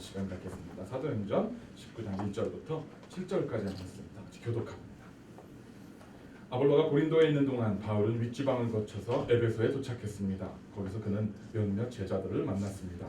시간 갖겠습니다. 사도행전 19장 1절부터 7절까지 하겠습니다. 교독합니다. 아볼로가 고린도에 있는 동안 바울은 윗지방을 거쳐서 에베소에 도착했습니다. 거기서 그는 몇몇 제자들을 만났습니다.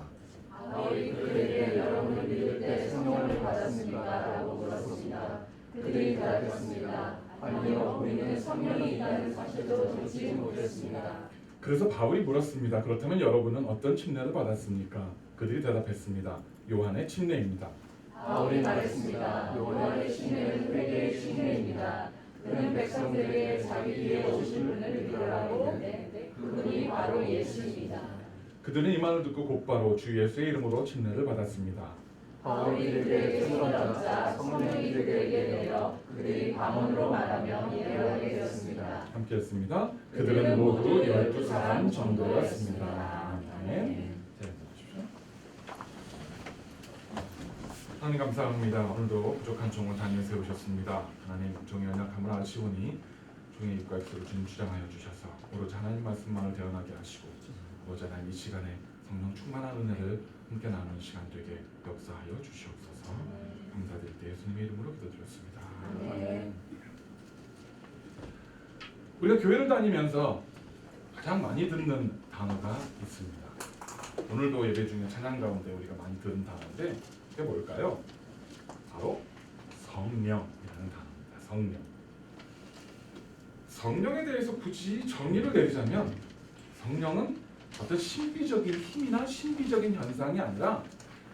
바울이 그들에게 여러분을 믿을 때 성령을 받았습니까? 라고 물었습니다. 그들이 대답했습니다. 아니요, 우리는 성령이 있다는 사실도 듣지 못했습니다. 그래서 바울이 물었습니다. 그렇다면 여러분은 어떤 침례를 받았습니까? 그들이 대답했습니다. 요한의 침례입니다. 바울이 말했습니다. 요한의 침례는 회개의 침례입니다. 그는 백성들에게 자기 뒤에 오실 분을 믿으라고 그분이 바로 예수입니다. 그들은 이 말을 듣고 곧바로 주 예수의 이름으로 침례를 받았습니다. 바울이 그들에게 손을 얹자 성령이 그들에게 내려 그들이 방언으로 말하며 예언하게 되었습니다. 함께 했습니다. 그들은 모두 12사람 정도였습니다. 아멘. 하나님 감사합니다. 오늘도 부족한 종을 단위에 세우셨습니다. 하나님 종의 연약함을 아시오니 종의 입과 입술을 주님 주장하여 주셔서 오로지 하나님 말씀만을 대언하게 하시고 오로지 하나님 이 시간에 성령 충만한 은혜를 함께 나누는 시간 되게 역사하여 주시옵소서. 감사드릴 때 예수님의 이름으로 기도드렸습니다. 아멘. 우리가 교회를 다니면서 가장 많이 듣는 단어가 있습니다. 오늘도 예배 중에 찬양 가운데 우리가 많이 듣는 단어인데 그게 뭘까요? 바로 성령이라는 단어입니다. 성령. 성령에 대해서 굳이 정의를 내리자면 성령은 어떤 신비적인 힘이나 신비적인 현상이 아니라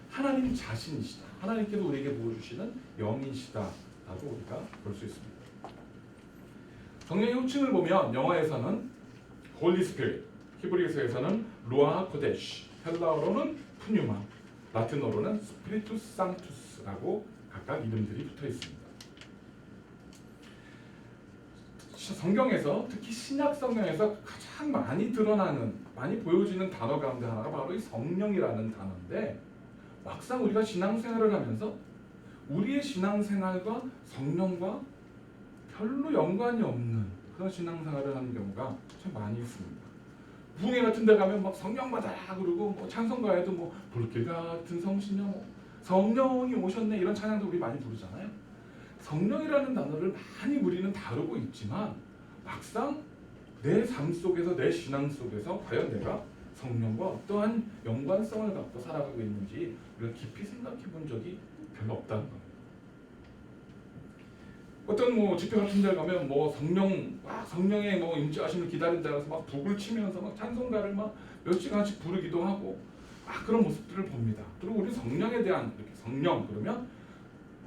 하나님 자신이시다. 하나님께서 우리에게 보여주시는 영이시다라고 우리가 볼 수 있습니다. 성령의 호칭을 보면 영어에서는 Holy Spirit, 히브리서에서는 루아 코데시, 헬라어로는 푸뉴마, 라틴어로는 스피리투스 상투스라고 각각 이름들이 붙어 있습니다. 성경에서 특히 신약 성경에서 가장 많이 드러나는, 많이 보여지는 단어 가운데 하나가 바로 이 성령이라는 단어인데 막상 우리가 신앙생활을 하면서 우리의 신앙생활과 성령과 별로 연관이 없는 그런 신앙생활을 하는 경우가 참 많이 있습니다. 부흥회 같은 데 가면 막 성령 받아라 그러고 뭐 찬송가에도 뭐 불길 같은 성신여 뭐 성령이 오셨네 이런 찬양도 우리 많이 부르잖아요. 성령이라는 단어를 많이 우리는 다루고 있지만 막상 내 삶 속에서 내 신앙 속에서 과연 내가 성령과 어떠한 연관성을 갖고 살아가고 있는지 우리가 깊이 생각해 본 적이 별로 없다는 겁니다. 어떤 뭐 집회 같은 데 가면 뭐 성령의 뭐 임재하심을 기다린다 해서 막 북을 치면서 막 찬송가를 막 몇 시간씩 부르기도 하고 그런 모습들을 봅니다. 그리고 우리 성령에 대한 이렇게 성령 그러면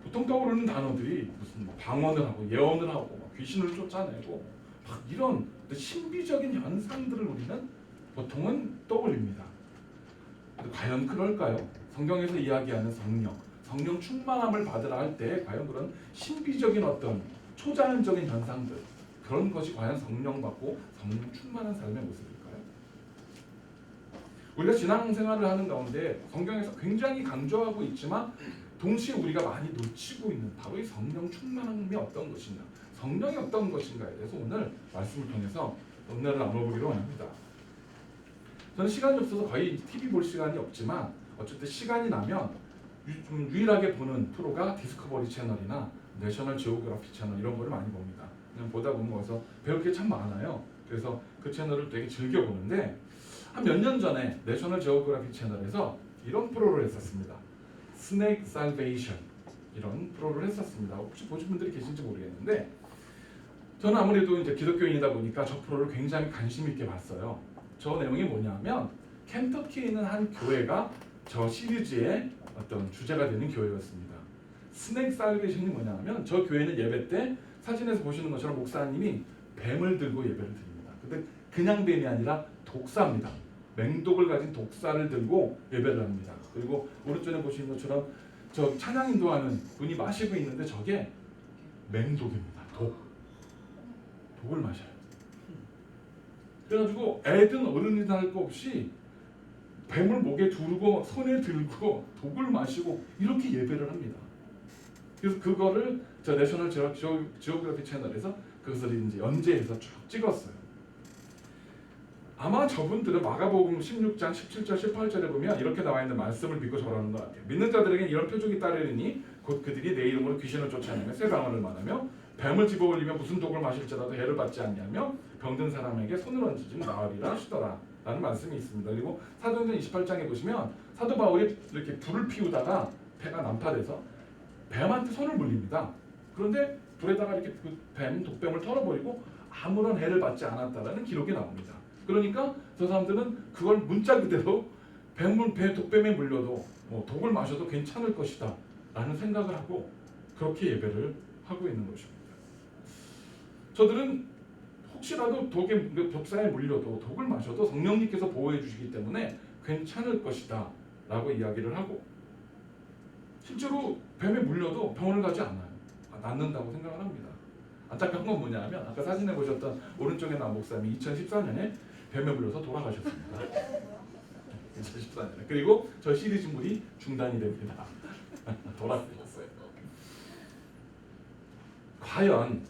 보통 떠오르는 단어들이 무슨 뭐 방언을 하고 예언을 하고 막 귀신을 쫓아내고 막 이런 신비적인 현상들을 우리는 보통은 떠올립니다. 과연 그럴까요? 성경에서 이야기하는 성령 충만함을 받으라 할 때 과연 그런 신비적인 어떤 초자연적인 현상들 그런 것이 과연 성령 받고 성령 충만한 삶의 모습일까요? 우리가 신앙생활을 하는 가운데 성경에서 굉장히 강조하고 있지만 동시에 우리가 많이 놓치고 있는 바로 이 성령 충만함이 어떤 것인가, 성령이 어떤 것인가에 대해서 오늘 말씀을 통해서 은혜를 나눠보기로 합니다. 저는 시간이 없어서 거의 TV 볼 시간이 없지만 어쨌든 시간이 나면 좀 유일하게 보는 프로가 디스커버리 채널이나 내셔널 지오그래피 채널 이런 거를 많이 봅니다. 그냥 보다 보면 거기서 배울 게 참 많아요. 그래서 그 채널을 되게 즐겨 보는데 한 몇 년 전에 내셔널 지오그래피 채널에서 이런 프로를 했었습니다. 스네이크 살베이션 이런 프로를 했었습니다. 혹시 보신 분들이 계신지 모르겠는데 저는 아무래도 이제 기독교인이다 보니까 저 프로를 굉장히 관심 있게 봤어요. 저 내용이 뭐냐면 켄터키에 있는 한 교회가 저 시리즈의 어떤 주제가 되는 교회였습니다. 스네이크 살베이션이 뭐냐면 저 교회는 예배 때 사진에서 보시는 것처럼 목사님이 뱀을 들고 예배를 드립니다. 근데 그냥 뱀이 아니라 독사입니다. 맹독을 가진 독사를 들고 예배를 합니다. 그리고 오른쪽에 보시는 것처럼 저 찬양 인도하는 분이 마시고 있는데 저게 맹독입니다. 독을 마셔요. 그래가지고 애든 어른이든 할 거 없이 뱀을 목에 두르고 손에 들고 독을 마시고 이렇게 예배를 합니다. 그래서 그거를 저 내셔널 지오그래피 채널에서 그것을 이제 연재해서 쭉 찍었어요. 아마 저분들은 마가복음 16장 17절 18절에 보면 이렇게 나와 있는 말씀을 믿고 저러는 것 같아요. 믿는 자들에게 이런 표적이 따르리니 곧 그들이 내 이름으로 귀신을 쫓아내며 새 방언을 말하며 뱀을 집어올리며 무슨 독을 마실지라도 해를 받지 않냐며 병든 사람에게 손을 얹으면 나으리라 하시더라 라는 말씀이 있습니다. 그리고 사도행전 28장에 보시면 사도 바울이 이렇게 불을 피우다가 배가 난파돼서 뱀한테 손을 물립니다. 그런데 불에다가 이렇게 그 독뱀을 털어버리고 아무런 해를 받지 않았다라는 기록이 나옵니다. 그러니까 저 사람들은 그걸 문자 그대로 독뱀에 물려도 독을 마셔도 괜찮을 것이다 라는 생각을 하고 그렇게 예배를 하고 있는 것입니다. 저들은 혹시라도 독사에 물려도 독을 마셔도 성령님께서 보호해 주시기 때문에 괜찮을 것이다 라고 이야기를 하고 실제로 뱀에 물려도 병원을 가지 않아요. 낫는다고 생각을 합니다. 안타까운 건 뭐냐면 아까 사진에 보셨던 오른쪽에 나온 목사님이 2014년에 뱀에 물려서 돌아가셨습니다. 2014년에. 그리고 저 시리즈물이 중단이 됩니다. 돌아가셨어요. 과연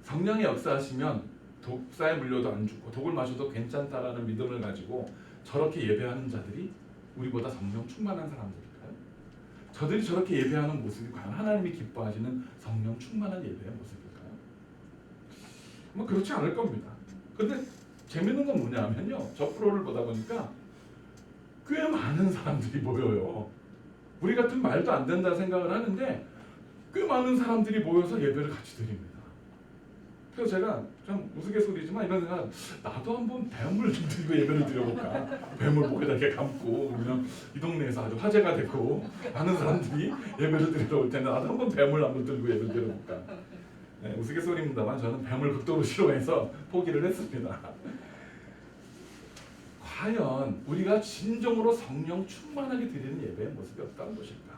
성령의 역사하시면 독사에 물려도 안 죽고 독을 마셔도 괜찮다라는 믿음을 가지고 저렇게 예배하는 자들이 우리보다 성령 충만한 사람들일까요? 저들이 저렇게 예배하는 모습이 과연 하나님이 기뻐하시는 성령 충만한 예배의 모습일까요? 뭐 그렇지 않을 겁니다. 그런데 재밌는 건 뭐냐면요, 저 프로를 보다 보니까 꽤 많은 사람들이 모여요. 우리 같은 말도 안 된다 생각을 하는데 꽤 많은 사람들이 모여서 예배를 같이 드립니다. 그래서 제가 좀 우스갯소리지만 이런 생각, 나도 한번 뱀을 좀 들고 예배를 드려볼까. 뱀을 목에다 이렇게 감고 그러면 이 동네에서 아주 화제가 되고 많은 사람들이 예배를 드리러 올 텐데 나도 한번 뱀을 한번 들고 예배를 드려볼까. 네, 우스갯소리입니다만 저는 뱀을 극도로 싫어해서 포기를 했습니다. 과연 우리가 진정으로 성령 충만하게 드리는 예배의 모습이 어떤 것일까?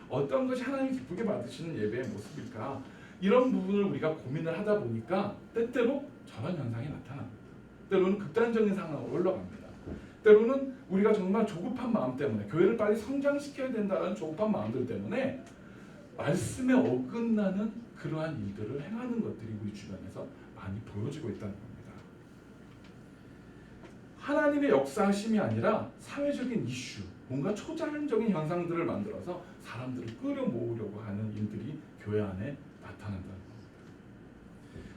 어떤 것이 하나님 기쁘게 받으시는 예배의 모습일까? 이런 부분을 우리가 고민을 하다 보니까 때때로 저런 현상이 나타납니다. 때로는 극단적인 상황으로 올라갑니다. 때로는 우리가 정말 조급한 마음 때문에 교회를 빨리 성장시켜야 된다는 조급한 마음들 때문에 말씀에 어긋나는 그러한 일들을 행하는 것들이 우리 주변에서 많이 보여지고 있다는 겁니다. 하나님의 역사하심이 아니라 사회적인 이슈, 뭔가 초자연적인 현상들을 만들어서 사람들을 끌어모으려고 하는 일들이 교회 안에 나타난다는 겁니다.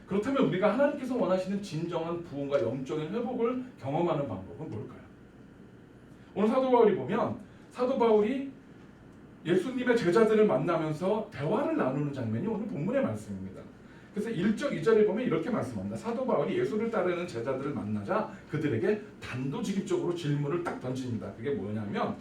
그렇다면 우리가 하나님께서 원하시는 진정한 부흥과 영적인 회복을 경험하는 방법은 뭘까요? 오늘 사도 바울이 보면 사도 바울이 예수님의 제자들을 만나면서 대화를 나누는 장면이 오늘 본문의 말씀입니다. 그래서 1절 2절에 보면 이렇게 말씀합니다. 사도 바울이 예수를 따르는 제자들을 만나자 그들에게 단도직입적으로 질문을 딱 던집니다. 그게 뭐냐면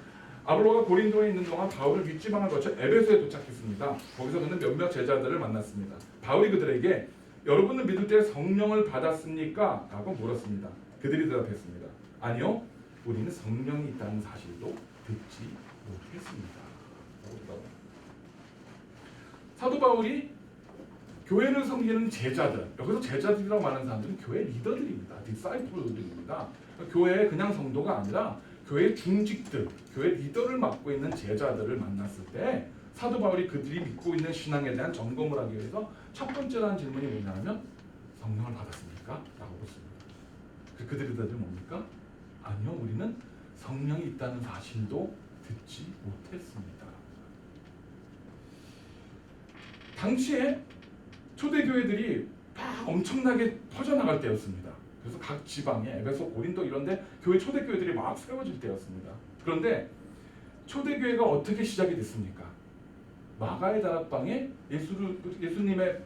아볼로가 고린도에 있는 동안 바울을 윗지방을 거쳐 에베소에 도착했습니다. 거기서 그는 몇몇 제자들을 만났습니다. 바울이 그들에게 여러분은 믿을 때 성령을 받았습니까? 라고 물었습니다. 그들이 대답했습니다. 아니요, 우리는 성령이 있다는 사실도 듣지 못했습니다. 사도 바울이 교회를 섬기는 제자들, 여기서 제자들이라고 말하는 사람들은 교회 리더들입니다. 디사이플들입니다. 교회의 그냥 성도가 아니라 교회 중직들, 교회 리더를 맡고 있는 제자들을 만났을 때 사도 바울이 그들이 믿고 있는 신앙에 대한 점검을 하기 위해서 첫 번째로 한 질문이 뭐냐면 성령을 받았습니까? 라고 묻습니다. 그들의 대답이 뭡니까? 아니요, 우리는 성령이 있다는 사실도 듣지 못했습니다. 당시에 초대교회들이 막 엄청나게 퍼져나갈 때였습니다. 그래서 각 지방에 에베소, 고린도 이런데 교회 초대교회들이 막 세워질 때였습니다. 그런데 초대교회가 어떻게 시작이 됐습니까? 마가의 다락방에 예수님을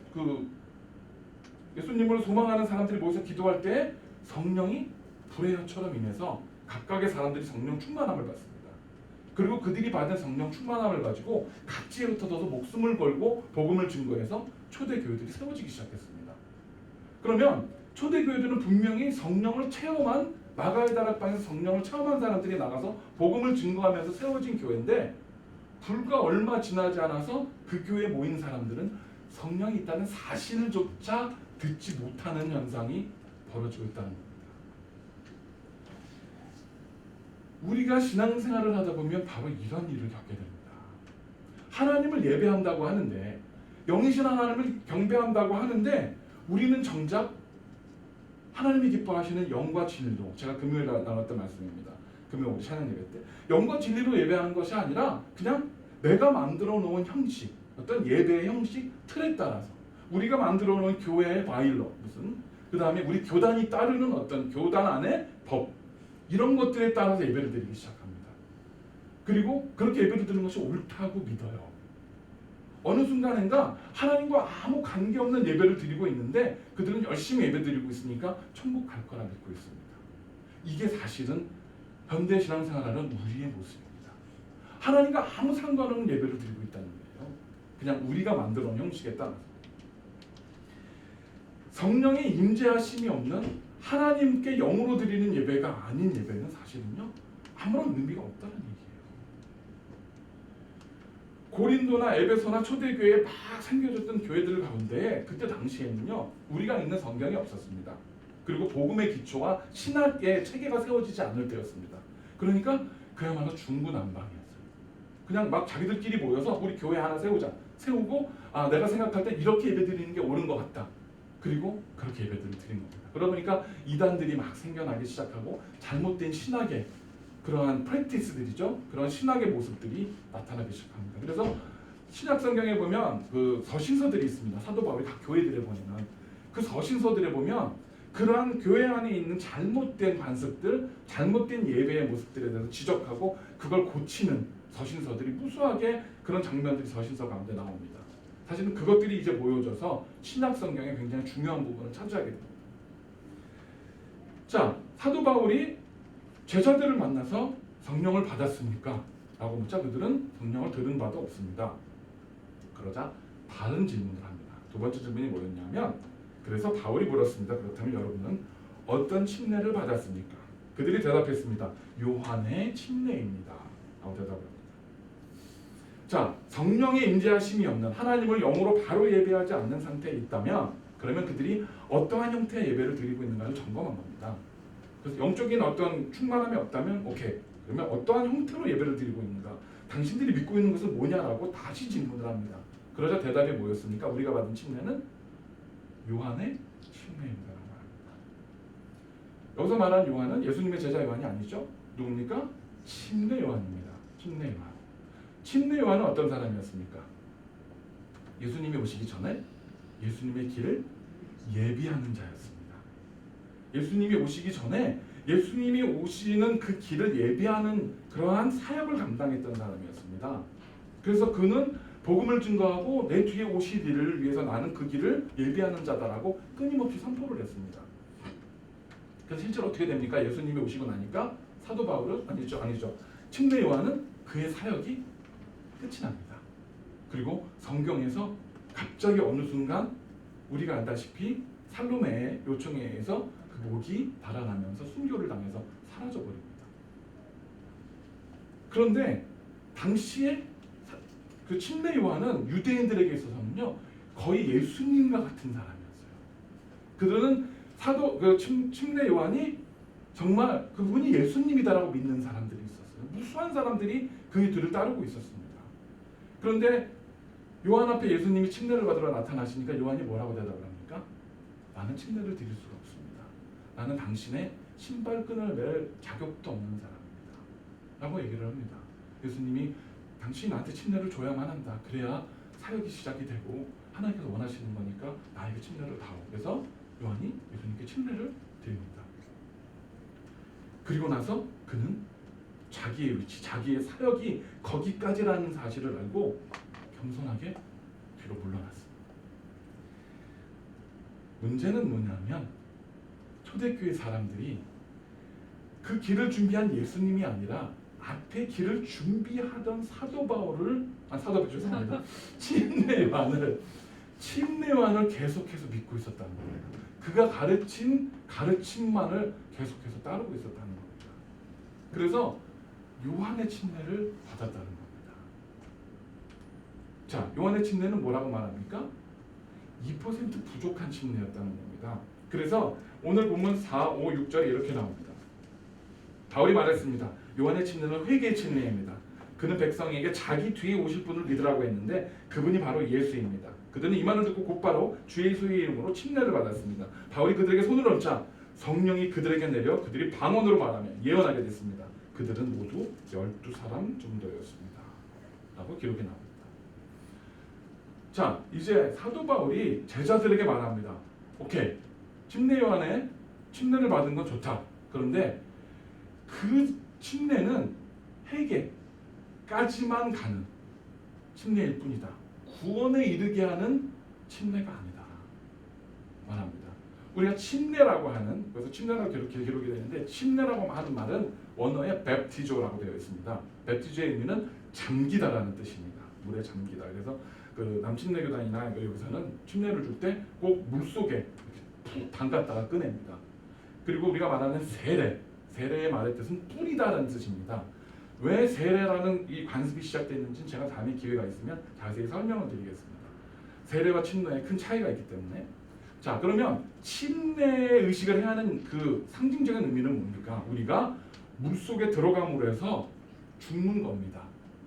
소망하는 사람들이 모여서 기도할 때 성령이 불의 혀처럼 임해서 각각의 사람들이 성령 충만함을 받습니다. 그리고 그들이 받은 성령 충만함을 가지고 각지에 흩어져서 목숨을 걸고 복음을 증거해서 초대교회들이 세워지기 시작했습니다. 그러면 초대교회들은 분명히 성령을 체험한 마가의 다락방에서 성령을 체험한 사람들이 나가서 복음을 증거하면서 세워진 교회인데 불과 얼마 지나지 않아서 그 교회에 모인 사람들은 성령이 있다는 사실조차 듣지 못하는 현상이 벌어지고 있다는 겁니다. 우리가 신앙생활을 하다 보면 바로 이런 일을 겪게 됩니다. 하나님을 예배한다고 하는데 영이신 하나님을 경배한다고 하는데 우리는 정작 하나님이 기뻐하시는 영과 진리로, 제가 금요일 나눴던 말씀입니다. 금요일 우리 찬양 예배 때 영과 진리로 예배하는 것이 아니라 그냥 내가 만들어 놓은 형식, 어떤 예배의 형식 틀에 따라서 우리가 만들어 놓은 교회의 바일러, 그 다음에 우리 교단이 따르는 어떤 교단 안의 법, 이런 것들에 따라서 예배를 드리기 시작합니다. 그리고 그렇게 예배를 드리는 것이 옳다고 믿어요. 어느 순간인가 하나님과 아무 관계없는 예배를 드리고 있는데 그들은 열심히 예배 드리고 있으니까 천국 갈 거라 믿고 있습니다. 이게 사실은 현대 신앙생활하는 우리의 모습입니다. 하나님과 아무 상관없는 예배를 드리고 있다는 거예요. 그냥 우리가 만들어 놓은 형식에 따라서. 성령의 임재하심이 없는 하나님께 영으로 드리는 예배가 아닌 예배는 사실은요 아무런 의미가 없다는 얘기예요. 고린도나 에베소나 초대교회에 막 생겨졌던 교회들 가운데 그때 당시에는요 우리가 읽는 성경이 없었습니다. 그리고 복음의 기초와 신학의 체계가 세워지지 않을 때였습니다. 그러니까 그야말로 중구난방이었어요. 그냥 막 자기들끼리 모여서 우리 교회 하나 세우자. 세우고 내가 생각할 때 이렇게 예배드리는 게 옳은 것 같다. 그리고 그렇게 예배들을 드린 겁니다. 그러다 보니까 이단들이 막 생겨나기 시작하고 잘못된 신학의 그러한 프랙티스들이죠. 그런 신학의 모습들이 나타나기 시작합니다. 그래서 신약 성경에 보면 그 서신서들이 있습니다. 사도 바울이 각 교회들에 보면 그 서신서들에 보면 그러한 교회 안에 있는 잘못된 관습들, 잘못된 예배의 모습들에 대해서 지적하고 그걸 고치는 서신서들이 무수하게 그런 장면들이 서신서 가운데 나옵니다. 사실은 그것들이 이제 모여져서 신약 성경에 굉장히 중요한 부분을 차지하게 됩니다. 자, 사도 바울이 제자들을 만나서 성령을 받았습니까? 라고 묻자 그들은 성령을 들은 바도 없습니다. 그러자 다른 질문을 합니다. 두 번째 질문이 뭐였냐면 그래서 바울이 물었습니다. 그렇다면 여러분은 어떤 침례를 받았습니까? 그들이 대답했습니다. 요한의 침례입니다. 라고 대답합니다. 자, 성령의 임재하심이 없는 하나님을 영으로 바로 예배하지 않는 상태에 있다면 그러면 그들이 어떠한 형태의 예배를 드리고 있는가를 점검한 겁니다. 그래서 영적인 어떤 충만함이 없다면 오케이. 그러면 어떠한 형태로 예배를 드리고 있는가? 당신들이 믿고 있는 것은 뭐냐라고 다시 질문을 합니다. 그러자 대답이 뭐였습니까? 우리가 받은 침례는 요한의 침례입니다. 여기서 말하는 요한은 예수님의 제자 요한이 아니죠. 누굽니까? 침례 요한입니다. 침례 요한. 침례 요한은 어떤 사람이었습니까? 예수님이 오시기 전에 예수님의 길을 예비하는 자였습니다. 예수님이 오시기 전에 예수님이 오시는 그 길을 예비하는 그러한 사역을 감당했던 사람이었습니다. 그래서 그는 복음을 증거하고 내 뒤에 오실 이를 위해서 나는 그 길을 예비하는 자다라고 끊임없이 선포를 했습니다. 그래서 실제로 어떻게 됩니까? 예수님이 오시고 나니까 사도 바울은 아니죠. 침례 요한은 그의 사역이 끝이 납니다. 그리고 성경에서 갑자기 어느 순간 우리가 알다시피 살로메의 요청에 의해서 그 목이 달아나면서 순교를 당해서 사라져버립니다. 그런데 당시에 그 침례 요한은 유대인들에게 있어서는요 거의 예수님과 같은 사람이었어요. 그들은 침례 요한이 정말 그분이 예수님이다라고 믿는 사람들이 있었어요. 무수한 사람들이 그 뒤를 따르고 있었습니다. 그런데 요한 앞에 예수님이 침례를 받으러 나타나시니까 요한이 뭐라고 대답을 합니까? 나는 침례를 드릴 수가 없습니다. 나는 당신의 신발끈을 맬 자격도 없는 사람입니다. 라고 얘기를 합니다. 예수님이 당신이 나한테 침례를 줘야만 한다. 그래야 사역이 시작이 되고 하나님께서 원하시는 거니까 나에게 침례를 다오. 그래서 요한이 예수님께 침례를 드립니다. 그리고 나서 그는 자기의 위치, 자기의 사역이 거기까지라는 사실을 알고 겸손하게 뒤로 물러났습니다. 문제는 뭐냐면 초대교회 사람들이 그 길을 준비한 예수님이 아니라 앞에 길을 준비하던 침례 요한을 계속해서 믿고 있었다는 거예요. 그가 가르친 가르침만을 계속해서 따르고 있었다는 겁니다. 그래서 요한의 침례를 받았다는 겁니다. 자, 요한의 침례는 뭐라고 말합니까? 2% 부족한 침례였다는 겁니다. 그래서 오늘 본문 4, 5, 6절에 이렇게 나옵니다. 바울이 말했습니다. 요한의 침례는 회개의 침례입니다. 그는 백성에게 자기 뒤에 오실 분을 믿으라고 했는데 그분이 바로 예수입니다. 그들은 이 말을 듣고 곧바로 주 예수의 이름으로 침례를 받았습니다. 바울이 그들에게 손을 얹자 성령이 그들에게 내려 그들이 방언으로 말하며 예언하게 됐습니다. 그들은 모두 12사람 정도였습니다. 라고 기록이 나옵니다. 자, 이제 사도 바울이 제자들에게 말합니다. 오케이, 침례 요한의 침례를 받은 건 좋다. 그런데 그 침례는 회개까지만 가는 침례일 뿐이다. 구원에 이르게 하는 침례가 아니다. 말합니다. 우리가 침례라고 하는, 그래서 침례라고 기록이 되는데, 침례라고 하는 말은 원어에 뵙티조라고 되어 있습니다. 뵙티조의 의미는 잠기다라는 뜻입니다. 물에 잠기다. 그래서 그 남침례교단이나 여기서는 침례를 줄 때 꼭 물속에 푹 담갔다가 꺼냅니다. 그리고 우리가 말하는 세례, 세례의 말의 뜻은 뿌리다라는 뜻입니다. 왜 세례라는 이 관습이 시작됐는지 제가 다음에 기회가 있으면 자세히 설명을 드리겠습니다. 세례와 침례에 큰 차이가 있기 때문에. 자, 그러면 침례 의식을 해야 하는 그 상징적인 의미는 뭡니까? 우리가 물속에 들어감으로 해서 죽는 겁니다.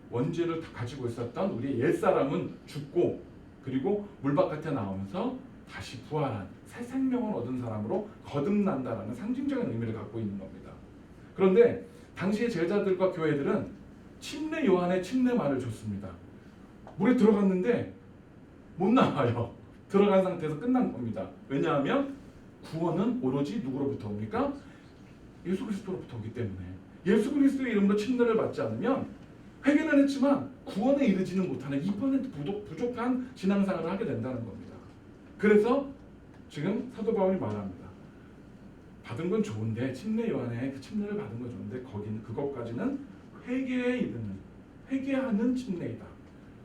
원죄를 가지고 있었던 우리의 옛사람은 죽고, 그리고 물 바깥에 나오면서 다시 부활한 새 생명을 얻은 사람으로 거듭난다라는 상징적인 의미를 갖고 있는 겁니다. 그런데 당시의 제자들과 교회들은 침례 요한의 침례 말을 줬습니다. 물에 들어갔는데 못 나와요. 들어간 상태에서 끝난 겁니다. 왜냐하면 구원은 오로지 누구로부터 옵니까? 예수 그리스도로부터 오기 때문에. 예수 그리스도의 이름으로 침례를 받지 않으면 회개는 했지만 구원에 이르지는 못하는 2% 부족한 신앙생활을 하게 된다는 겁니다. 그래서 지금 사도 바울이 말합니다. 받은 건 좋은데, 침례 요한의 그 침례를 받은 건 좋은데 거기는 그것까지는 회개에 이르는, 회개하는 침례이다.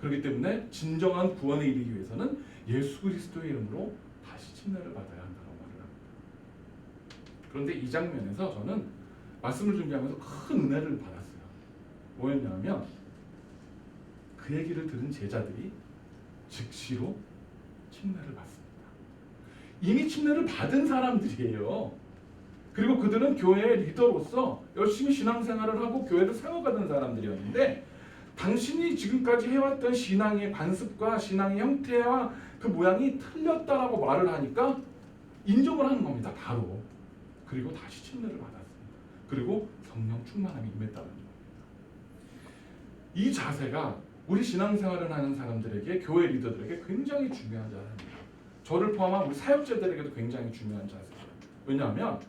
그렇기 때문에 진정한 구원에 이르기 위해서는 예수 그리스도의 이름으로 다시 침례를 받아야 한다고 말을 합니다. 그런데 이 장면에서 저는 말씀을 준비하면서 큰 은혜를 받았어요. 뭐였냐면 그 얘기를 들은 제자들이 즉시로 침례를 받습니다. 이미 침례를 받은 사람들이에요. 그리고 그들은 교회의 리더로서 열심히 신앙생활을 하고 교회를 세워가던 사람들이었는데, 당신이 지금까지 해왔던 신앙의 관습과 신앙의 형태와 그 모양이 틀렸다라고 말을 하니까 인정을 하는 겁니다. 바로. 그리고 다시 침례를 받았습니다. 그리고 성령 충만함이 임했다는 겁니다. 이 자세가 우리 신앙생활을 하는 사람들에게, 교회 리더들에게 굉장히 중요한 자세입니다. 저를 포함한 우리 사역자들에게도 굉장히 중요한 자세예요. 왜냐하면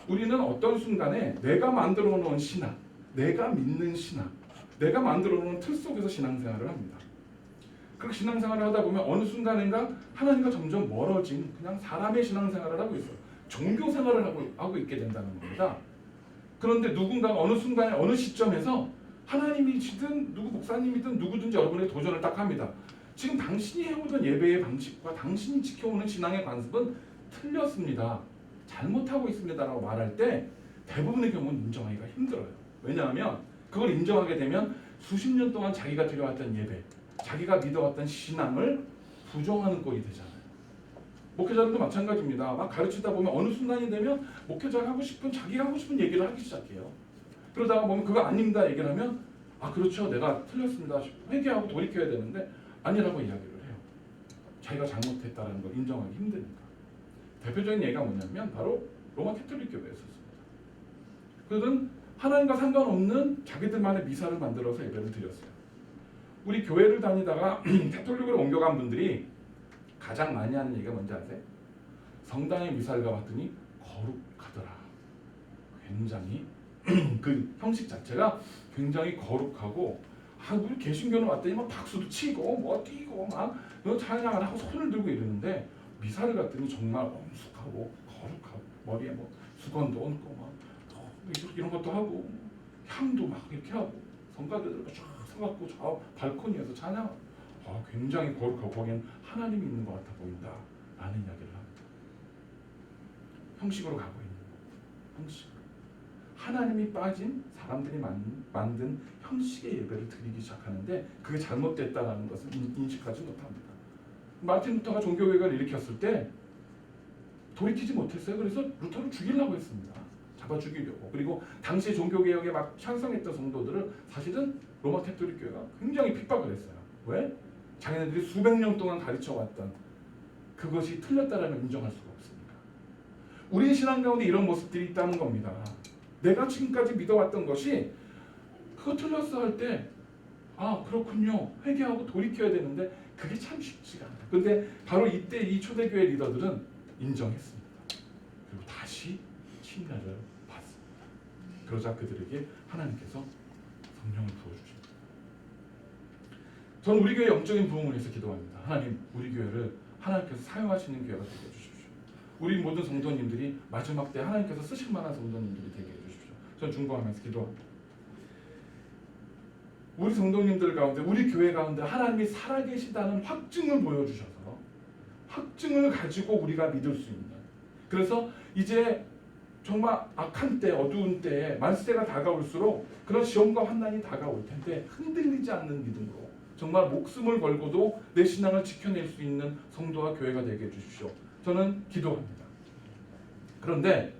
우리는 어떤 순간에 내가 만들어 놓은 신앙, 내가 믿는 신앙, 내가 만들어 놓은 틀 속에서 신앙생활을 합니다. 그렇게 신앙생활을 하다 보면 어느 순간인가 하나님과 점점 멀어진 그냥 사람의 신앙생활을 하고 있어요. 종교생활을 하고 있게 된다는 겁니다. 그런데 누군가 어느 순간에 어느 시점에서 하나님이시든 누구 목사님이든 누구든지 여러분에게 도전을 딱 합니다. 지금 당신이 해오던 예배의 방식과 당신이 지켜오는 신앙의 관습은 틀렸습니다. 잘못하고 있습니다 라고 말할 때 대부분의 경우는 인정하기가 힘들어요. 왜냐하면 그걸 인정하게 되면 수십 년 동안 자기가 드려왔던 예배, 자기가 믿어왔던 신앙을 부정하는 꼴이 되잖아요. 목회자들도 마찬가지입니다. 막 가르치다 보면 어느 순간이 되면 목회자가 하고 싶은, 자기가 하고 싶은 얘기를 하기 시작해요. 그러다가 보면 그거 아닙니다 얘기를 하면, 아 그렇죠, 내가 틀렸습니다, 회개하고 돌이켜야 되는데 아니라고 이야기를 해요. 자기가 잘못했다는 걸 인정하기 힘드니까. 대표적인 예가 뭐냐면 바로 로마 캐톨릭 교회였습니다. 그들은 하나님과 상관없는 자기들만의 미사를 만들어서 예배를 드렸어요. 우리 교회를 다니다가 캐톨릭으로 옮겨간 분들이 가장 많이 하는 얘기가 뭔지 아세요? 성당의 미사를 가봤더니 거룩하더라. 굉장히 그 형식 자체가 굉장히 거룩하고, 우리 개신교는 왔더니 막 박수도 치고 뭐 뛰고 막 찬양을 하고 손을 들고 이러는데, 미사를 갔더니 정말 엄숙하고 거룩하고 머리에 뭐 수건도 얹고 막 이런 것도 하고 향도 막 이렇게 하고 성가대들과 쫙 서갖고 저 발코니에서 찬양, 굉장히 거룩하고 거기엔 하나님이 있는 것 같아 보인다 라는 이야기를 합니다. 형식으로 가고 있는 형식, 하나님이 빠진 사람들이 만든 형식의 예배를 드리기 시작하는데 그게 잘못됐다는 것을 인식하지 못합니다. 마틴 루터가 종교개혁을 일으켰을 때 돌이키지 못했어요. 그래서 루터를 죽이려고 했습니다. 잡아 죽이려고. 그리고 당시 종교개혁에 막 찬성했던 성도들을 사실은 로마 캐톨릭 교회가 굉장히 핍박을 했어요. 왜? 자기네들이 수백 년 동안 가르쳐왔던 그것이 틀렸다라는 걸 인정할 수가 없으니까. 우리의 신앙 가운데 이런 모습들이 있다는 겁니다. 내가 지금까지 믿어왔던 것이 그거 틀렸어 할 때 아 그렇군요 회개하고 돌이켜야 되는데 그게 참 쉽지가 않아요. 근데 바로 이때 이 초대교회 리더들은 인정했습니다. 그리고 다시 침례를 받습니다. 그러자 그들에게 하나님께서 성령을 부어주십니다. 저는 우리 교회 영적인 부흥을 위해서 기도합니다. 하나님 우리 교회를 하나님께서 사용하시는 교회가 되게 해주십시오. 우리 모든 성도님들이 마지막 때 하나님께서 쓰실 만한 성도님들이 되게 해주십시오. 저는 중보하면서 기도합니다. 우리 성도님들 가운데 우리 교회 가운데 하나님이 살아계시다는 확증을 보여주셔서 확증을 가지고 우리가 믿을 수 있는, 그래서 이제 정말 악한 때 어두운 때에 만세가 다가올수록 그런 시험과 환난이 다가올 텐데 흔들리지 않는 믿음으로 정말 목숨을 걸고도 내 신앙을 지켜낼 수 있는 성도와 교회가 되게 해주십시오. 저는 기도합니다. 그런데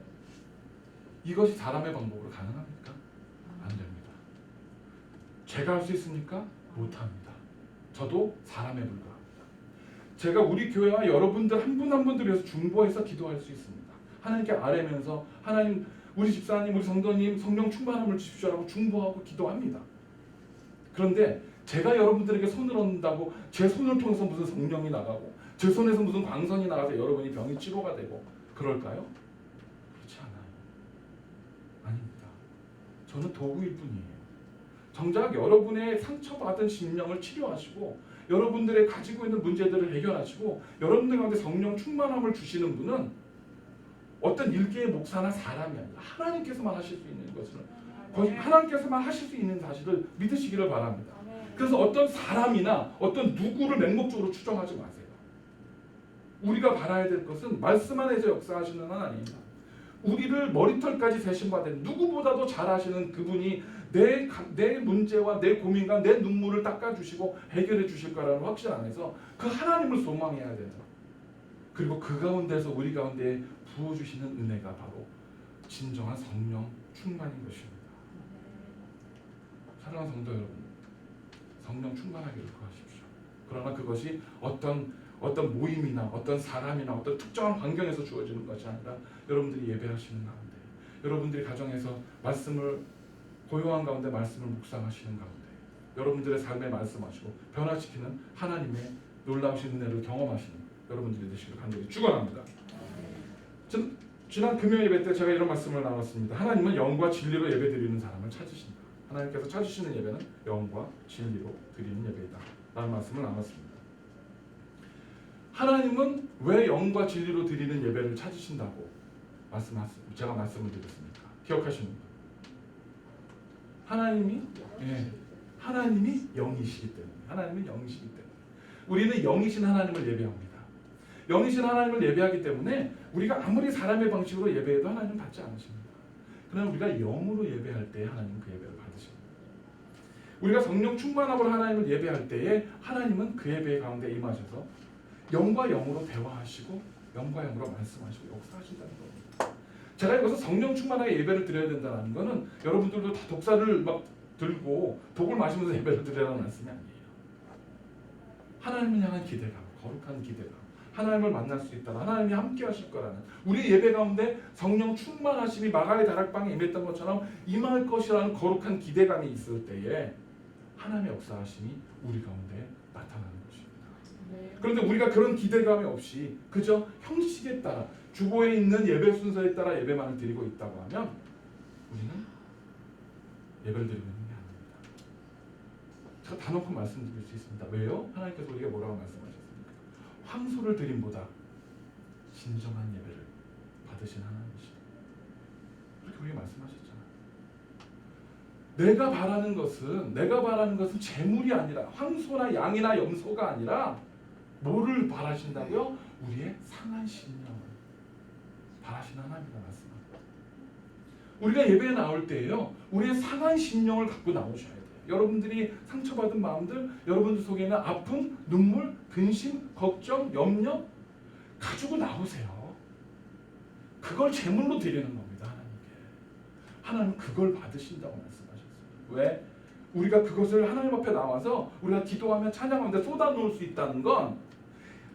이것이 사람의 방법으로 가능합니까? 안 됩니다. 제가 할 수 있습니까? 못합니다. 저도 사람에 불과합니다. 제가 우리 교회와 여러분들 한 분 한 분들 위해서 중보해서 기도할 수 있습니다. 하나님께 아뢰면서 하나님 우리 집사님 우리 성도님 성령 충만함을 주십시오라고 중보하고 기도합니다. 그런데 제가 여러분들에게 손을 얹는다고 제 손을 통해서 무슨 성령이 나가고 제 손에서 무슨 광선이 나가서 여러분이 병이 치료가 되고 그럴까요? 그렇지 않아요. 아닙니다. 저는 도구일 뿐이에요. 정작 여러분의 상처받은 심령을 치료하시고 여러분들의 가지고 있는 문제들을 해결하시고 여러분들 가운데 성령 충만함을 주시는 분은 어떤 일개의 목사나 사람이 아니라 하나님께서만 하실 수 있는 것을 거의 하나님께서만 하실 수 있는 사실을 믿으시기를 바랍니다. 그래서 어떤 사람이나 어떤 누구를 맹목적으로 추정하지 마세요. 우리가 바라야 될 것은 말씀 안에서 역사하시는 하나님, 우리를 머리털까지 세신 바 된 누구보다도 잘 아시는 그분이 내 문제와 내 고민과 내 눈물을 닦아주시고 해결해 주실 거라는 확신 안에서 그 하나님을 소망해야 돼요. 그리고 그 가운데서 우리 가운데 부어주시는 은혜가 바로 진정한 성령 충만인 것입니다. 사랑하는 성도 여러분, 성령 충만하기를 구하십시오. 그러나 그것이 어떤 모임이나 어떤 사람이나 어떤 특정한 환경에서 주어지는 것이 아니라 여러분들이 예배하시는 가운데, 여러분들이 가정에서 말씀을 고요한 가운데 말씀을 묵상하시는 가운데 여러분들의 삶에 말씀하시고 변화시키는 하나님의 놀라우신 은혜를 경험하시는 여러분들이 되시기를 간절히 축원합니다. 지난 금요 예배 때 제가 이런 말씀을 나눴습니다. 하나님은 영과 진리로 예배드리는 사람을 찾으신다. 하나님께서 찾으시는 예배는 영과 진리로 드리는 예배이다 라는 말씀을 나눴습니다. 하나님은 왜 영과 진리로 드리는 예배를 찾으신다고 제가 말씀을 드렸습니까? 기억하십니까? 하나님이 영이시기 때문에, 하나님은 영이시기 때문에 우리는 영이신 하나님을 예배합니다. 영이신 하나님을 예배하기 때문에 우리가 아무리 사람의 방식으로 예배해도 하나님은 받지 않으십니다. 그러나 우리가 영으로 예배할 때 하나님은 그 예배를 받으십니다. 우리가 성령 충만함으로 하나님을 예배할 때에 하나님은 그 예배 가운데 임하셔서 영과 영으로 대화하시고 영과 영으로 말씀하시고 역사하신다는 겁니다. 제가 여기서 성령 충만하게 예배를 드려야 된다는 것은 여러분들도 다 독사를 막 들고 독을 마시면서 예배를 드리라는 말씀이 아니에요. 하나님을 향한 기대감, 거룩한 기대감, 하나님을 만날 수 있다, 하나님이 함께 하실 거라는 우리 예배 가운데 성령 충만하심이 마가의 다락방에 임했던 것처럼 임할 것이라는 거룩한 기대감이 있을 때에 하나님의 역사하심이 우리 가운데 나타나는 것입니다. 그런데 우리가 그런 기대감이 없이 그저 형식에 따라 주보에 있는 예배 순서에 따라 예배만을 드리고 있다고 하면 우리는 예배를 드리는 게 아닙니다. 제가 단호히 말씀드릴 수 있습니다. 왜요? 하나님께서 우리가 뭐라고 말씀하셨습니까? 황소를 드림보다 진정한 예배를 받으신 하나님이시다. 그렇게 우리가 말씀하셨잖아요. 내가 바라는 것은 재물이 아니라 황소나 양이나 염소가 아니라 뭐를 바라신다고요? 우리의 상한 심령을 바라시는 하나님이라 말씀합니다. 우리가 예배에 나올 때에요, 우리의 상한 심령을 갖고 나오셔야 돼요. 여러분들이 상처받은 마음들, 여러분들 속에 있는 아픔, 눈물, 근심, 걱정, 염려 가지고 나오세요. 그걸 제물로 드리는 겁니다. 하나님은 그걸 받으신다고 말씀하셨어요. 왜? 우리가 그것을 하나님 앞에 나와서 우리가 기도하며 찬양하는데 쏟아놓을 수 있다는 건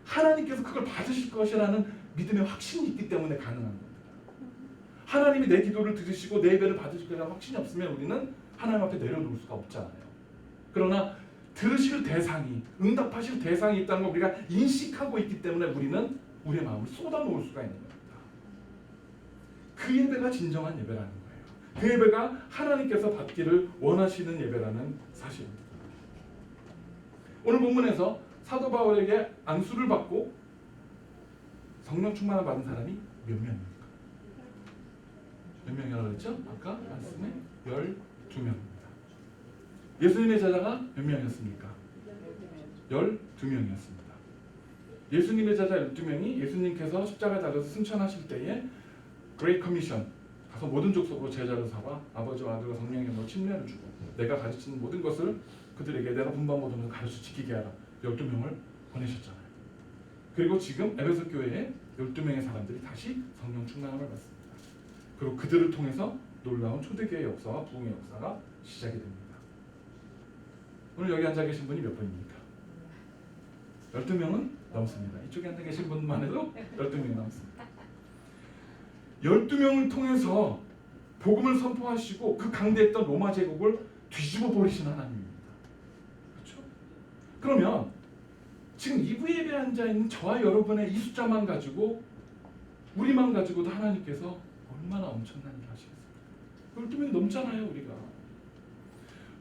하나님께서 그걸 받으실 것이라는 믿음의 확신이 있기 때문에 가능한 겁니다. 하나님이 내 기도를 들으시고 내 예배를 받으실 거라는 확신이 없으면 우리는 하나님 앞에 내려놓을 수가 없잖아요. 그러나 들으실 대상이, 응답하실 대상이 있다는 걸 우리가 인식하고 있기 때문에 우리는 우리의 마음을 쏟아놓을 수가 있는 겁니다. 그 예배가 진정한 예배라는 거예요. 그 예배가 하나님께서 받기를 원하시는 예배라는 사실입니다. 오늘 본문에서 사도 바울에게 안수를 받고 성령 충만을 받은 사람이 몇 명입니까? 몇 명이라고 그랬죠? 아까 말씀에 12명입니다. 예수님의 제자가 몇 명이었습니까? 12명이었습니다. 예수님의 제자 12명이 예수님께서 십자가에 달려서 승천하실 때에 그레이트 커미션, 가서 모든 족속으로 제자를 삼아 아버지와 아들과 성령의 이름으로 침례를 주고 내가 가르치는 모든 것을 그들에게 내가 분반 모든 것을 가르쳐 지키게 하라. 12명을 보내셨잖아요. 그리고 지금 에베소 교회에 12명의 사람들이 다시 성령 충만함을 받습니다. 그리고 그들을 통해서 놀라운 초대교회 역사와 부흥의 역사가 시작이 됩니다. 오늘 여기 앉아 계신 분이 몇 분입니까? 12명은 넘습니다. 이쪽에 앉아 계신 분만 해도 12명이 넘습니다. 12명을 통해서 복음을 선포하시고 그 강대했던 로마 제국을 뒤집어 버리신 하나님입니다. 그렇죠? 그러면 지금 2부 예배에 앉아 있는 저와 여러분의 이 숫자만 가지고 우리만 가지고도 하나님께서 얼마나 엄청난 일을 하시겠습니까? 12명이 넘잖아요.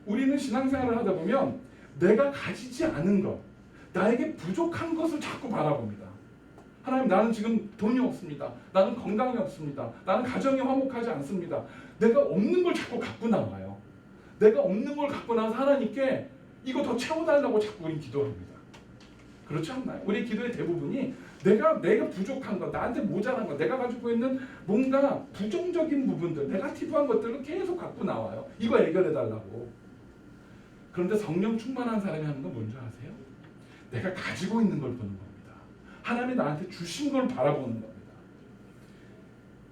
우리는 신앙생활을 하다 보면 내가 가지지 않은 것, 나에게 부족한 것을 자꾸 바라봅니다. 하나님, 나는 지금 돈이 없습니다. 나는 건강이 없습니다. 나는 가정이 화목하지 않습니다. 내가 없는 걸 자꾸 갖고 나와요. 내가 없는 걸 갖고 나와서 하나님께 이거 더 채워달라고 자꾸 우린 기도합니다. 그렇지 않나요? 우리 기도의 대부분이 내가 부족한 것, 나한테 모자란 것, 내가 가지고 있는 뭔가 부정적인 부분들, 네거티브한 것들을 계속 갖고 나와요. 이거 해결해달라고. 그런데 성령 충만한 사람이 하는 건 뭔지 아세요? 내가 가지고 있는 걸 보는 겁니다. 하나님이 나한테 주신 걸 바라보는 겁니다.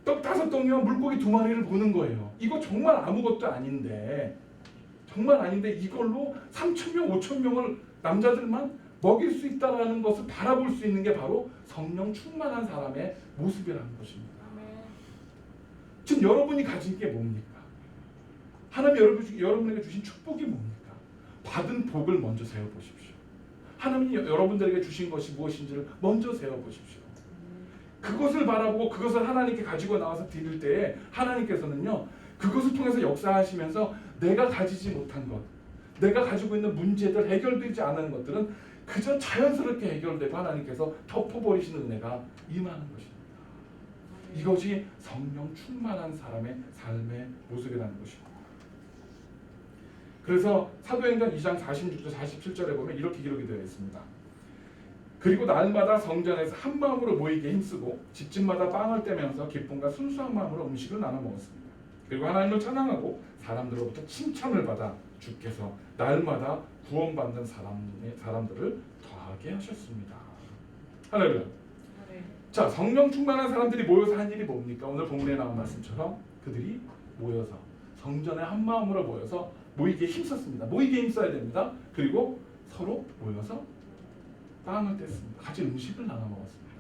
떡 5덩이와 물고기 2마리를 보는 거예요. 이거 정말 아무것도 아닌데, 이걸로 3,000명, 5,000명을 남자들만 먹일 수 있다는 것을 바라볼 수 있는 게 바로 성령 충만한 사람의 모습이라는 것입니다. 지금 여러분이 가진 게 뭡니까? 하나님이 여러분에게 주신 축복이 뭡니까? 받은 복을 먼저 세워보십시오. 하나님이 여러분들에게 주신 것이 무엇인지를 먼저 세워보십시오. 그것을 바라보고 그것을 하나님께 가지고 나와서 드릴 때에 하나님께서는요, 그것을 통해서 역사하시면서 내가 가지지 못한 것, 내가 가지고 있는 문제들, 해결되지 않은 것들은 그저 자연스럽게 해결되고 하나님께서 덮어버리시는 은혜가 임하는 것입니다. 이것이 성령 충만한 사람의 삶의 모습이라는 것입니다. 그래서 사도행전 2장 46절 47절에 보면 이렇게 기록이 되어 있습니다. 그리고 날마다 성전에서 한 마음으로 모이게 힘쓰고 집집마다 빵을 떼면서 기쁨과 순수한 마음으로 음식을 나눠 먹었습니다. 그리고 하나님을 찬양하고 사람들로부터 칭찬을 받아 주께서 날마다 구원받는 사람들을 더하게 하셨습니다. 할렐루야. 자, 성령 충만한 사람들이 모여서 한 일이 뭡니까? 오늘 본문에 나온 말씀처럼 그들이 모여서 성전에 한 마음으로 모여서 모이게 힘썼습니다. 모이게 힘써야 됩니다. 그리고 서로 모여서 빵을 뗐습니다. 같이 음식을 나눠 먹었습니다.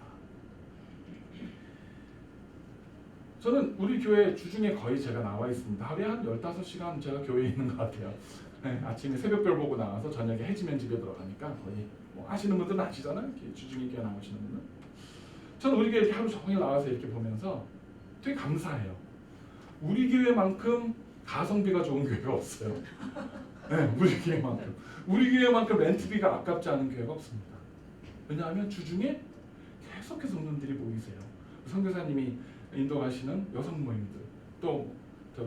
저는 우리 교회 주중에 거의 제가 나와 있습니다. 하루에 한 15시간 제가 교회에 있는 것 같아요. 네, 아침에 새벽별 보고 나와서 저녁에 해지면 집에 들어가니까 거의 뭐 아시는 분들은 아시잖아요. 주중에 교회 나오시는 분은. 저는 우리 교회 이렇게 하루 종일 나와서 이렇게 보면서 되게 감사해요. 우리 교회만큼 가성비가 좋은 교회가 없어요. 네, 우리 교회만큼 렌트비가 아깝지 않은 교회가 없습니다. 왜냐하면 주중에 계속해서 성도들이 모이세요. 선교사님이 인도하시는 여성 모임들, 또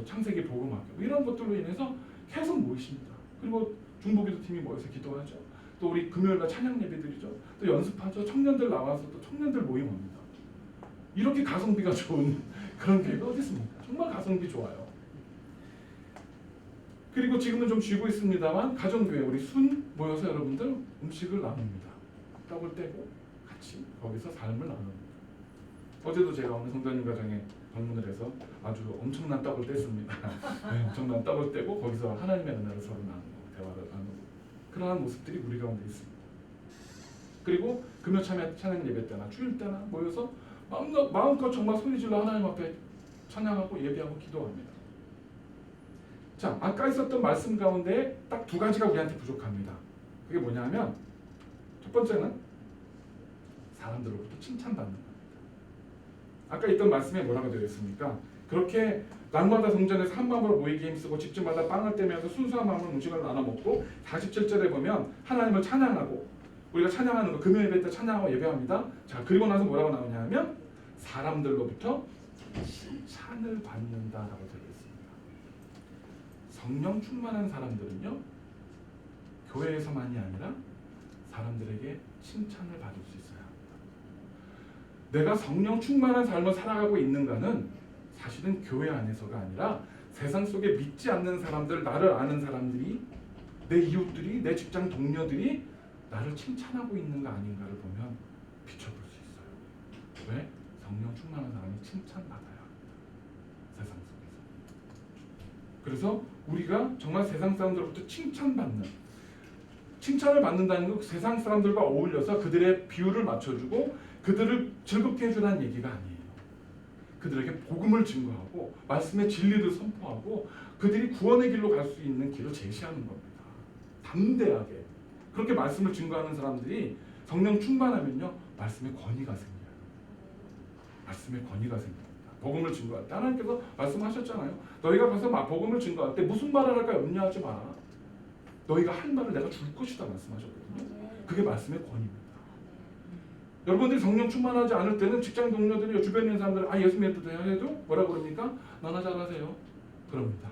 창세기 복음학교 이런 것들로 인해서 계속 모이십니다. 그리고 중보기도 팀이 모여서 기도하죠. 또 우리 금요일날 찬양 예배드리죠. 또 연습하죠. 청년들 나와서 또 청년들 모임합니다. 이렇게 가성비가 좋은 그런 교회가 어디 있습니까? 정말 가성비 좋아요. 그리고 지금은 좀 쉬고 있습니다만 가정교회 우리 순 모여서 여러분들 음식을 나눕니다. 떡을 떼고 같이 거기서 삶을 나눕니다. 어제도 제가 오늘 성도님 가정에 방문을 해서 아주 엄청난 떡을 뗐습니다. 네, 엄청난 떡을 떼고 거기서 하나님의 은혜를 서로 나누고 대화를 나누고 그러한 모습들이 우리 가운데 있습니다. 그리고 금요 찬양 예배 때나 주일 때나 모여서 마음껏 정말 소리질러 하나님 앞에 찬양하고 예배하고 기도합니다. 자, 아까 있었던 말씀 가운데 딱 두 가지가 우리한테 부족합니다. 그게 뭐냐면 첫 번째는 사람들로부터 칭찬받는 겁니다. 아까 있던 말씀에 뭐라고 되어 있습니까? 그렇게 날마다 성전에서 한 마음으로 모이게 힘쓰고 집집마다 빵을 떼면서 순수한 마음으로 음식을 나눠 먹고 47절에 보면 하나님을 찬양하고 우리가 찬양하는 거 금요 예배 때 찬양하고 예배합니다. 자, 그리고 나서 뭐라고 나오냐면 사람들로부터 칭찬을 받는다라고 되어 있습니다. 성령 충만한 사람들은요, 교회에서만이 아니라 사람들에게 칭찬을 받을 수 있어야 합니다. 내가 성령 충만한 삶을 살아가고 있는가는 사실은 교회 안에서가 아니라 세상 속에 믿지 않는 사람들, 나를 아는 사람들이, 내 이웃들이, 내 직장 동료들이 나를 칭찬하고 있는가 아닌가를 보면 비춰볼 수 있어요. 왜? 성령 충만한 사람이 칭찬받아야 합니다. 세상 속에서. 그래서 우리가 정말 세상 사람들로부터 칭찬을 받는다는 건 세상 사람들과 어울려서 그들의 비율을 맞춰주고 그들을 즐겁게 해주라는 얘기가 아니에요. 그들에게 복음을 증거하고 말씀의 진리를 선포하고 그들이 구원의 길로 갈 수 있는 길을 제시하는 겁니다. 담대하게 그렇게 말씀을 증거하는 사람들이 성령 충만하면요, 말씀의 권위가 생겨요. 말씀의 권위가 생깁니다. 복음을 증거할 때 하나님께서 말씀하셨잖아요. 너희가 가서 복음을 증거할 때 무슨 말을 할까 염려하지 마라. 너희가 할 말을 내가 줄 것이다 말씀하셨거든요. 그게 말씀의 권위입니다. 여러분들이 성령 충만하지 않을 때는 직장 동료들이 주변에 있는 사람들 예수 믿어도 해도 뭐라 그럽니까? 너나 잘하세요. 그럽니다.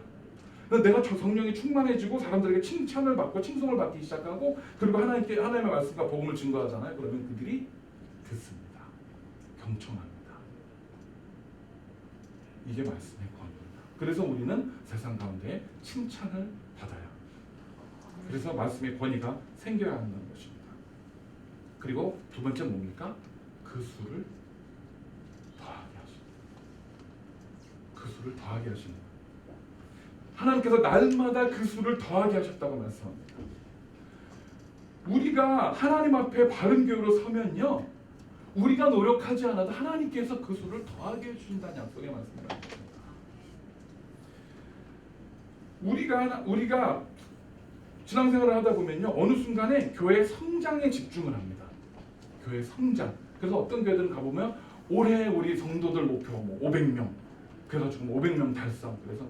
내가 성령이 충만해지고 사람들에게 칭찬을 받고 칭송을 받기 시작하고 그리고 하나님의 말씀과 복음을 증거하잖아요. 그러면 그들이 듣습니다. 경청합니다. 이게 말씀의 권위입니다. 그래서 우리는 세상 가운데 칭찬을 받아야 합니다. 그래서 말씀의 권위가 생겨야 한다는 것입니다. 그리고 두 번째 뭡니까? 그 수를 더하게 하십니다. 그 수를 더하게 하시는 거예요. 하나님께서 날마다 그 수를 더하게 하셨다고 말씀합니다. 우리가 하나님 앞에 바른 교회로 서면요, 우리가 노력하지 않아도 하나님께서 그 수를 더하게 해주신다는 약속의 말씀을 합니다. 우리가 신앙생활을 하다 보면요, 어느 순간에 교회 성장에 집중을 합니다. 교회 성장. 그래서 어떤 교회들은 가보면 올해 우리 성도들 목표 500명. 그래가지고 500명 달성. 그래서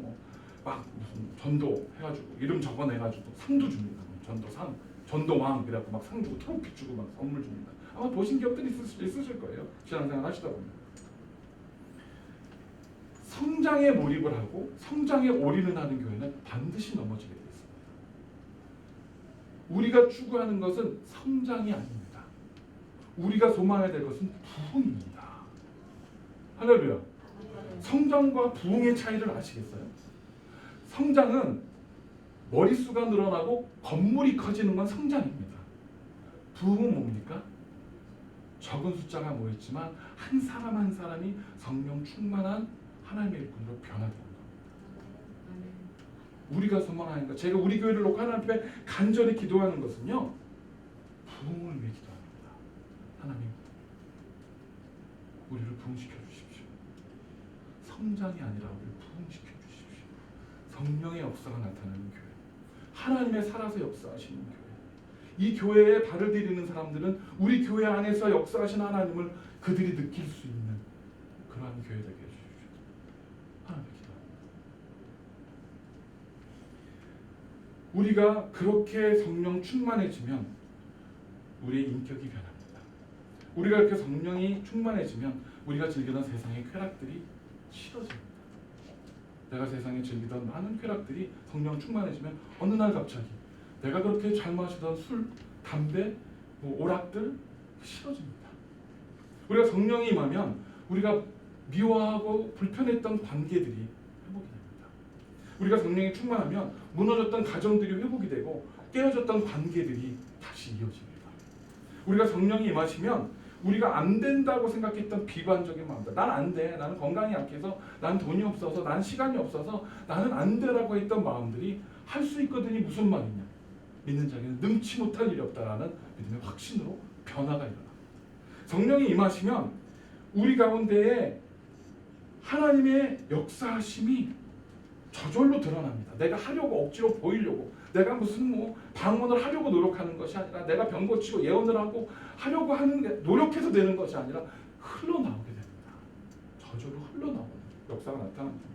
막 무슨 전도 해가지고 이름 적어내가지고 상도 줍니다. 전도상, 전도왕 그래갖고 막 상 주고 트로피 주고 막 선물 줍니다. 아마 보신 기업들이 있으실 거예요. 신앙생활 하시다 보면. 성장에 몰입을 하고 성장에 올인을 하는 교회는 반드시 넘어지게 되어 있습니다. 우리가 추구하는 것은 성장이 아닙니다. 우리가 소망해야 될 것은 부흥입니다. 할렐루야. 성장과 부흥의 차이를 아시겠어요? 성장은 머릿수가 늘어나고 건물이 커지는 건 성장입니다. 부흥은 뭡니까? 적은 숫자가 모였지만 한 사람 한 사람이 성령 충만한 하나님의 일꾼으로 변화되는 겁니다. 우리가 소망하는 것, 제가 우리 교회를 놓고 하나님 앞에 간절히 기도하는 것은요, 부흥을 위해 기도합니다. 하나님, 우리를 부흥시켜 주십시오. 성장이 아니라 우리를 부흥시켜 주십시오. 성령의 역사가 나타나는 교회, 하나님의 살아서 역사하시는 교회. 이 교회에 발을 디디는 사람들은 우리 교회 안에서 역사하신 하나님을 그들이 느낄 수 있는 그러한 교회 되게 해주십시오. 하나님 기도합니다. 우리가 그렇게 성령 충만해지면 우리의 인격이 변합니다. 우리가 이렇게 성령이 충만해지면 우리가 즐기던 세상의 쾌락들이 싫어집니다. 내가 세상에 즐기던 많은 쾌락들이 성령 충만해지면 어느 날 갑자기 내가 그렇게 잘 마시던 술, 담배, 오락들 싫어집니다. 우리가 성령이 임하면 우리가 미워하고 불편했던 관계들이 회복이 됩니다. 우리가 성령이 충만하면 무너졌던 가정들이 회복이 되고 깨어졌던 관계들이 다시 이어집니다. 우리가 성령이 임하시면 우리가 안 된다고 생각했던 비관적인 마음들, 난 안 돼, 나는 건강이 약해서, 난 돈이 없어서, 난 시간이 없어서, 나는 안 되라고 했던 마음들이 할 수 있거든이 무슨 말이냐? 믿는 자에게는 능치 못할 일이 없다라는 믿음의 확신으로 변화가 일어납니다. 성령이 임하시면 우리 가운데에 하나님의 역사하심이 저절로 드러납니다. 내가 하려고 억지로 보이려고, 내가 무슨 뭐 방언을 하려고 노력하는 것이 아니라, 내가 병 고치고 예언을 하고 하려고 하는 게 노력해서 되는 것이 아니라 흘러나오게 됩니다. 저절로 흘러나오는 역사가 나타납니다.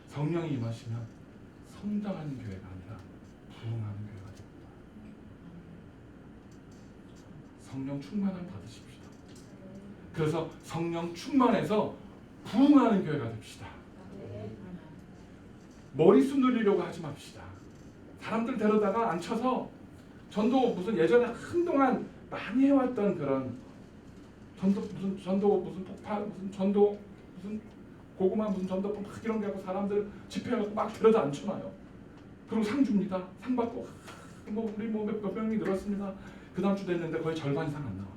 성령이 임하시면 성장하는 교회가 아니라 부흥하는 교회가 됩니다. 성령 충만함 받으십시다. 그래서 성령 충만해서 부흥하는 교회가 됩시다. 머리숱 늘리려고 하지 맙시다. 사람들 데려다가 앉혀서 전도 무슨 예전에 한동안 많이 해왔던 그런 전도 무슨 폭발 무슨 전도 무슨 고구마 무슨 전도법 막 이런 게 하고 사람들 집회하고 막 데려다 앉혀놔요. 그리고 상 줍니다. 상 받고 뭐 우리 뭐 몇 명이 늘었습니다. 그 다음 주 됐는데 거의 절반 이상 안 나와요.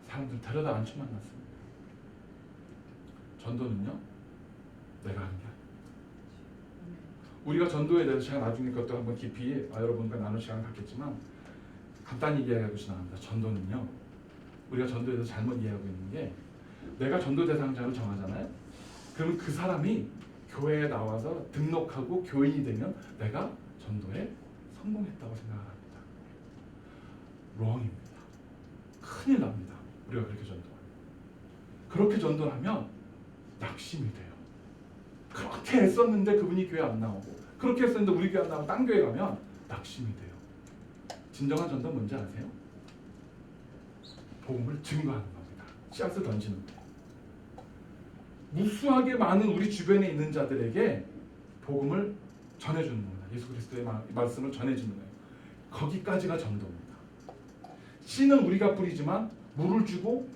사람들 데려다 앉혀만 놨습니다. 전도는요, 내가 하는 게 아니에요. 우리가 전도에 대해서 제가 나중에 그것도 한번 깊이 여러분과 나눌 시간을 갖겠지만 간단히 이야기하고 지나갑니다. 전도는요, 우리가 전도에 대해서 잘못 이해하고 있는 게, 내가 전도 대상자를 정하잖아요. 그러면 그 사람이 교회에 나와서 등록하고 교인이 되면 내가 전도에 성공했다고 생각을 합니다. wrong입니다. 큰일 납니다. 우리가 그렇게 전도하면. 그렇게 전도하면 낙심이 돼요. 그렇게 애썼는데 그분이 교회 안 나오고, 그렇게 했었는데 우리 교회 안 나오고 딴 교회 가면 낙심이 돼요. 진정한 전도는 뭔지 아세요? 복음을 증거하는 겁니다. 씨앗을 던지는 거예요. 무수하게 많은 우리 주변에 있는 자들에게 복음을 전해주는 겁니다. 예수 그리스도의 말씀을 전해주는 거예요. 거기까지가 전도입니다. 씨는 우리가 뿌리지만 물을 주고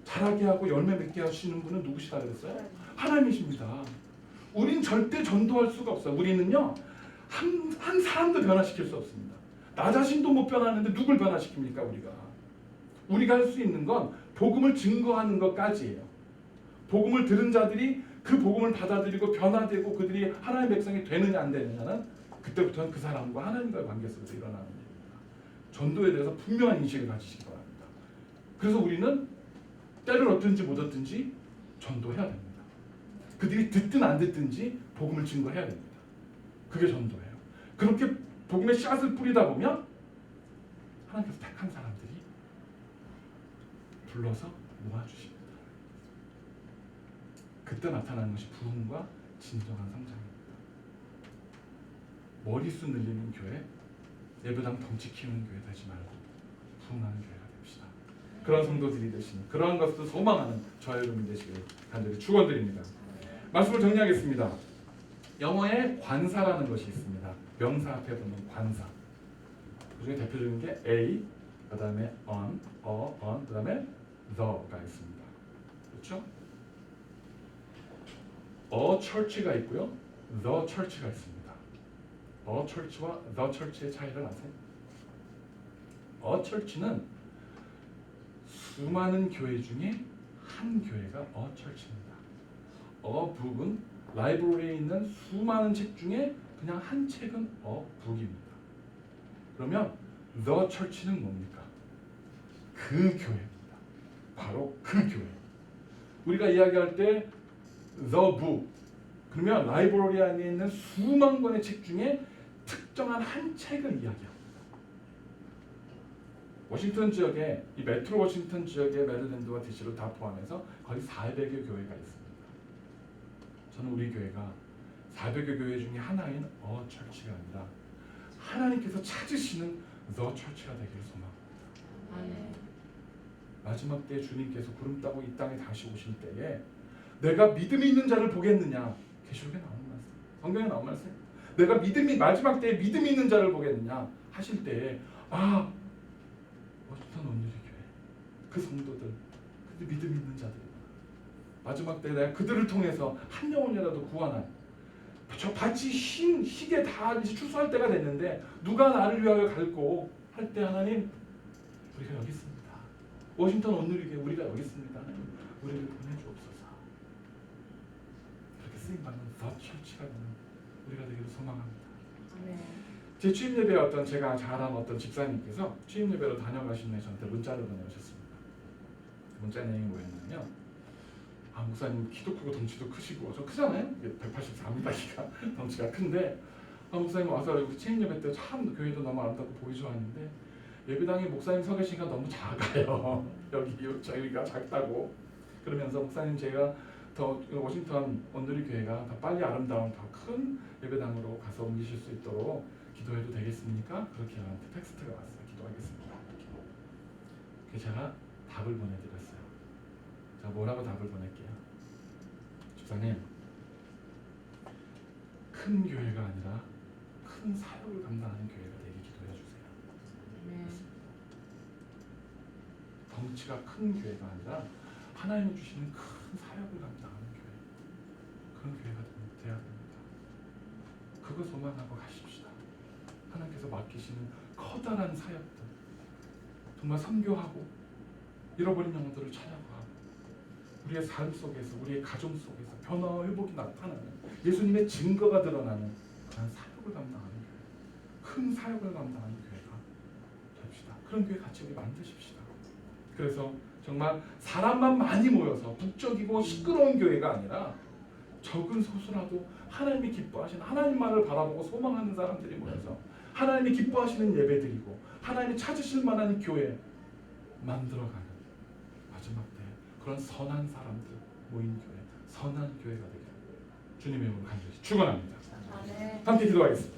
자라게 하고 열매 맺게 하시는 분은 누구시다 그랬어요? 하나님이십니다. 우린 절대 전도할 수가 없어요. 우리는요, 한 사람도 변화시킬 수 없습니다. 나 자신도 못 변하는데 누굴 변화시킵니까? 우리가 할 수 있는 건 복음을 증거하는 것까지예요. 복음을 들은 자들이 그 복음을 받아들이고 변화되고 그들이 하나님의 백성이 되느냐 안 되느냐는 그때부터는 그 사람과 하나님과의 관계 속에서 일어나는 일입니다. 전도에 대해서 분명한 인식을 가지시기 바랍니다. 그래서 우리는 때를 얻든지 못 얻든지 전도해야 됩니다. 그들이 듣든 안 듣든지 복음을 증거해야 됩니다. 그게 전도예요. 그렇게 복음의 씨앗을 뿌리다 보면 하나님께서 택한 사람들이 불러서 모아주십니다. 그때 나타나는 것이 부흥과 진정한 성장입니다. 머리숱 늘리는 교회, 예배당 덩치 키우는 교회 되지 말고 부흥하는 교회가 됩시다. 그런 성도들이 되시는, 그러한 것을 소망하는 저와 여러분이 되시기를 간절히 축원드립니다. 말씀을 정리하겠습니다. 영어에 관사라는 것이 있습니다. 명사 앞에 붙는 관사. 그 중에 대표적인 게 a, 그 다음에 on, 그 다음에 the가 있습니다. 그렇죠? a church가 있고요, the church가 있습니다. a church와 the church의 차이를 아세요? a church는 수많은 교회 중에 한 교회가 a church입니다. a book은 라이브러리에 있는 수많은 책 중에 그냥 한 책은 a book입니다. 그러면 the church는 뭡니까? 그 교회입니다. 바로 그 교회. 우리가 이야기할 때 the book, 그러면 라이브러리 안에 있는 수만 권의 책 중에 특정한 한 책을 이야기합니다. 워싱턴 지역에, 이 메트로 워싱턴 지역의 메릴랜드와 DC를 다 포함해서 거의 400여 교회가 있습니다. 저는 우리 교회가 400여 교회 중에 하나인 a church가 아니라 하나님께서 찾으시는 the church가 되기를 소망합니다. 마지막 때에 주님께서 구름 타고 이 땅에 다시 오실 때에 내가 믿음이 있는 자를 보겠느냐, 계시록에 나오는 말씀, 성경에 나오는 말씀, 내가 마지막 때에 믿음이 있는 자를 보겠느냐 하실 때에, 워싱턴 온누리 교회 그 성도들, 그 믿음이 있는 자들, 마지막 때에 내가 그들을 통해서 한 영혼이라도 구원할, 저 밭이 희게 다 이제 추수할 때가 됐는데 누가 나를 위하여 갈고 할 때, 하나님 우리가 여기 있습니다. 워싱턴 온누리 교회 우리가 여기 있습니다. 하나님 우리를 보내주옵소서. 그렇게 쓰임받는 The Church가 되는 우리가 되기를 소망합니다. 제 취임 예배에 어떤 제가 잘 아는 어떤 집사님께서 취임 예배로 다녀가신 후에 저한테 문자를 보내오셨습니다. 문자 내용이 뭐였냐면, 아 목사님 키도 크고 덩치도 크시고 저 크잖아요. 184입니다. 키가 덩치가 큰데 아 목사님 와서 여기 체인 예배 때 참 교회도 너무 아름답고 보기 좋았는데 예배당에 목사님 서 계시니까 너무 작아요. 여기 저희가 작다고 그러면서 목사님 제가 더 워싱턴 온누리 교회가 더 빨리 아름다운 더 큰 예배당으로 가서 옮기실 수 있도록 기도해도 되겠습니까? 그렇게 저한테 텍스트가 왔어요. 기도하겠습니다. 그래서 제가 답을 보내드렸어요. 자 뭐라고 답을 보낼게요. 집사님 큰 교회가 아니라 큰 사역을 감당하는 교회가 되게 기도해 주세요. 덩치가 큰 교회가 아니라 하나님이 주시는 큰 사역을 감당하는 교회 그런 교회가 돼야 됩니다. 그거 소망하고 가십시다. 하나님께서 맡기시는 커다란 사역들 정말 선교하고 잃어버린 영혼들을 찾아가고 우리의 삶 속에서 우리의 가정 속에서 변화와 회복이 나타나는 예수님의 증거가 드러나는 그런 사역을 감당하는 교회 큰 사역을 감당하는 교회가 됩시다. 그런 교회 같이 우리 만드십시다. 그래서 정말 사람만 많이 모여서 북적이고 시끄러운 교회가 아니라 적은 소수라도 하나님이 기뻐하시는 하나님만을 바라보고 소망하는 사람들이 모여서 하나님이 기뻐하시는 예배드리고 하나님이 찾으실 만한 교회 만들어가는 마지막 때 그런 선한 사람들 모인 교회 선한 교회가 되기를 주님의 이름으로 간절히 축원합니다. 함께 기도하겠습니다.